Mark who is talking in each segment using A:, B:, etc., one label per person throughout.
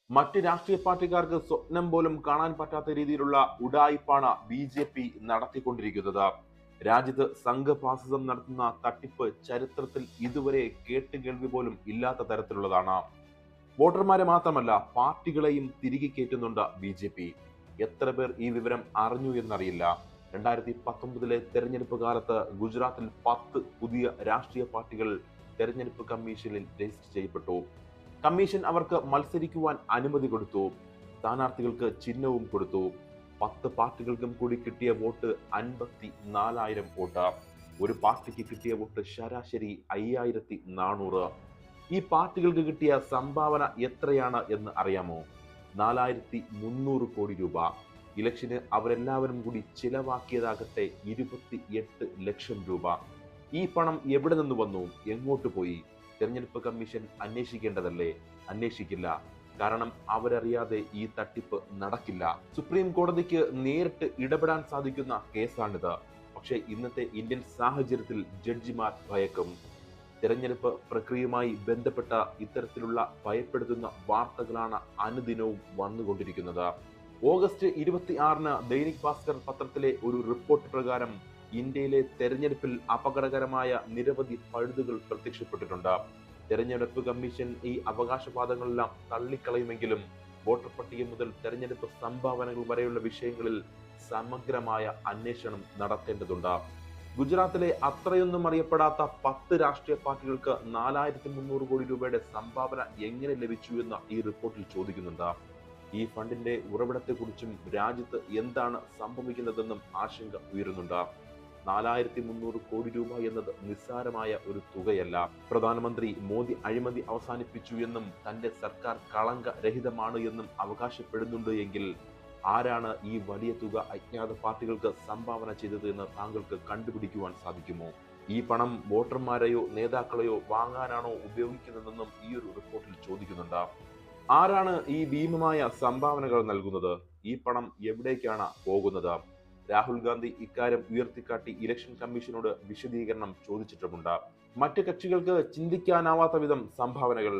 A: മറ്റ് രാഷ്ട്രീയ പാർട്ടിക്കാർക്ക് സ്വപ്നം പോലും കാണാൻ പറ്റാത്ത രീതിയിലുള്ള ഉഡായിപ്പാണ് ബി നടത്തിക്കൊണ്ടിരിക്കുന്നത്. രാജ്യത്ത് സംഘഫാസിസം നടത്തുന്ന തട്ടിപ്പ് ചരിത്രത്തിൽ ഇതുവരെ കേട്ടുകേൾവി പോലും ഇല്ലാത്ത തരത്തിലുള്ളതാണ്. വോട്ടർമാരെ മാത്രമല്ല, പാർട്ടികളെയും തിരികെ കയറ്റുന്നുണ്ട് ബി. എത്ര പേർ ഈ വിവരം അറിഞ്ഞു എന്നറിയില്ല. 2019 തെരഞ്ഞെടുപ്പ് കാലത്ത് ഗുജറാത്തിൽ 10 പുതിയ രാഷ്ട്രീയ പാർട്ടികൾ തെരഞ്ഞെടുപ്പ് കമ്മീഷനിൽ രജിസ്റ്റർ ചെയ്യപ്പെട്ടു. കമ്മീഷൻ അവർക്ക് മത്സരിക്കുവാൻ അനുമതി കൊടുത്തു. സ്ഥാനാർത്ഥികൾക്ക് ചിഹ്നവും കൊടുത്തു. 10 പാർട്ടികൾക്കും കൂടി കിട്ടിയ വോട്ട് 54,000 വോട്ട്. ഒരു പാർട്ടിക്ക് കിട്ടിയ വോട്ട് ശരാശരി 5,400. ഈ പാർട്ടികൾക്ക് കിട്ടിയ സംഭാവന എത്രയാണ് എന്ന് അറിയാമോ? 4,300 കോടി രൂപ. ഇലക്ഷന് അവരെല്ലാവരും കൂടി ചിലവാക്കിയതാകട്ടെ 28 ലക്ഷം രൂപ. ഈ പണം എവിടെ നിന്ന് വന്നു, എങ്ങോട്ട് പോയി? തെരഞ്ഞെടുപ്പ് കമ്മീഷൻ അന്വേഷിക്കേണ്ടതല്ലേ? അന്വേഷിക്കില്ല. കാരണം അവരറിയാതെ ഈ തട്ടിപ്പ് നടക്കില്ല. സുപ്രീം കോടതിക്ക് നേരിട്ട് ഇടപെടാൻ സാധിക്കുന്ന കേസാണിത്. പക്ഷേ ഇന്നത്തെ ഇന്ത്യൻ സാഹചര്യത്തിൽ ജഡ്ജിമാർ ഭയക്കും. തെരഞ്ഞെടുപ്പ് പ്രക്രിയയുമായി ബന്ധപ്പെട്ട ഇത്തരത്തിലുള്ള ഭയപ്പെടുത്തുന്ന വാർത്തകളാണ് അനുദിനവും വന്നുകൊണ്ടിരിക്കുന്നത്. ഓഗസ്റ്റ് 26-ന് ദൈനിക് ഭാസ്കർ പത്രത്തിലെ ഒരു റിപ്പോർട്ട് പ്രകാരം ഇന്ത്യയിലെ തെരഞ്ഞെടുപ്പിൽ അപകടകരമായ നിരവധി പഴുതുകൾ പ്രത്യക്ഷപ്പെട്ടിട്ടുണ്ട്. തെരഞ്ഞെടുപ്പ് കമ്മീഷൻ ഈ അവകാശവാദങ്ങളെല്ലാം തള്ളിക്കളയുമെങ്കിലും വോട്ടർ പട്ടിക മുതൽ തെരഞ്ഞെടുപ്പ് സംഭാവനകൾ വരെയുള്ള വിഷയങ്ങളിൽ സമഗ്രമായ അന്വേഷണം നടത്തേണ്ടതുണ്ട്. ഗുജറാത്തിലെ അത്രയൊന്നും അറിയപ്പെടാത്ത 10 രാഷ്ട്രീയ പാർട്ടികൾക്ക് 4,300 കോടി രൂപയുടെ സംഭാവന എങ്ങനെ ലഭിച്ചു എന്ന് ഈ റിപ്പോർട്ടിൽ ചോദിക്കുന്നുണ്ട്. ഈ ഫണ്ടിന്റെ ഉറവിടത്തെക്കുറിച്ചും രാജ്യത്ത് എന്താണ് സംഭവിക്കുന്നതെന്നും ആശങ്ക ഉയരുന്നുണ്ട്. 4,300 കോടി രൂപ എന്നത് നിസ്സാരമായ ഒരു തുകയല്ല. പ്രധാനമന്ത്രി മോദി അഴിമതി അവസാനിപ്പിച്ചു എന്നും തന്റെ സർക്കാർ കളങ്കരഹിതമാണ് എന്നും അവകാശപ്പെടുന്നുണ്ട് എങ്കിൽ ആരാണ് ഈ വലിയ തുക അജ്ഞാത പാർട്ടികൾക്ക് സംഭാവന ചെയ്തത് എന്ന് താങ്കൾക്ക് കണ്ടുപിടിക്കുവാൻ സാധിക്കുമോ? ഈ പണം വോട്ടർമാരെയോ നേതാക്കളെയോ വാങ്ങാനാണോ ഉപയോഗിക്കുന്നതെന്നും ഈ ഒരു റിപ്പോർട്ടിൽ ചോദിക്കുന്നുണ്ട്. ആരാണ് ഈ ഭീമമായ സംഭാവനകൾ നൽകുന്നത്? ഈ പണം എവിടേക്കാണ് പോകുന്നത്? രാഹുൽ ഗാന്ധി ഇക്കാര്യം ഉയർത്തിക്കാട്ടി ഇലക്ഷൻ കമ്മീഷനോട് വിശദീകരണം ചോദിച്ചിട്ടുമുണ്ട്. മറ്റ് കക്ഷികൾക്ക് ചിന്തിക്കാനാവാത്ത വിധം സംഭാവനകൾ.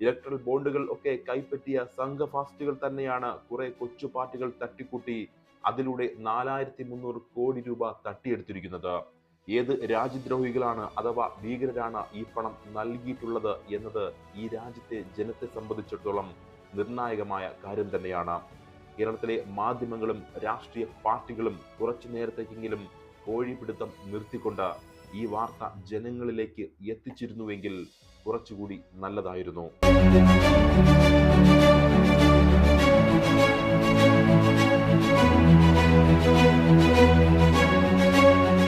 A: ഇലക്ട്രൽ ബോണ്ടുകൾ ഒക്കെ കൈപ്പറ്റിയ സംഘഫാസിസ്റ്റുകൾ തന്നെയാണ് കുറെ കൊച്ചു പാർട്ടികൾ തട്ടിക്കൂട്ടി അതിലൂടെ 4,300 കോടി രൂപ തട്ടിയെടുത്തിരിക്കുന്നത്. ഏത് രാജ്യദ്രോഹികളാണ് അഥവാ ഭീകരരാണ് ഈ പണം നൽകിയിട്ടുള്ളത് എന്നത് ഈ രാജ്യത്തെ ജനത്തെ സംബന്ധിച്ചിടത്തോളം നിർണായകമായ കാര്യം തന്നെയാണ്. കേരളത്തിലെ മാധ്യമങ്ങളും രാഷ്ട്രീയ പാർട്ടികളും കുറച്ചു നേരത്തേക്കെങ്കിലും കോഴിപ്പിടുത്തം നിർത്തിക്കൊണ്ട് ഈ വാർത്ത ജനങ്ങളിലേക്ക് എത്തിച്ചിരുന്നുവെങ്കിൽ കുറച്ചുകൂടി നല്ലതായിരുന്നു.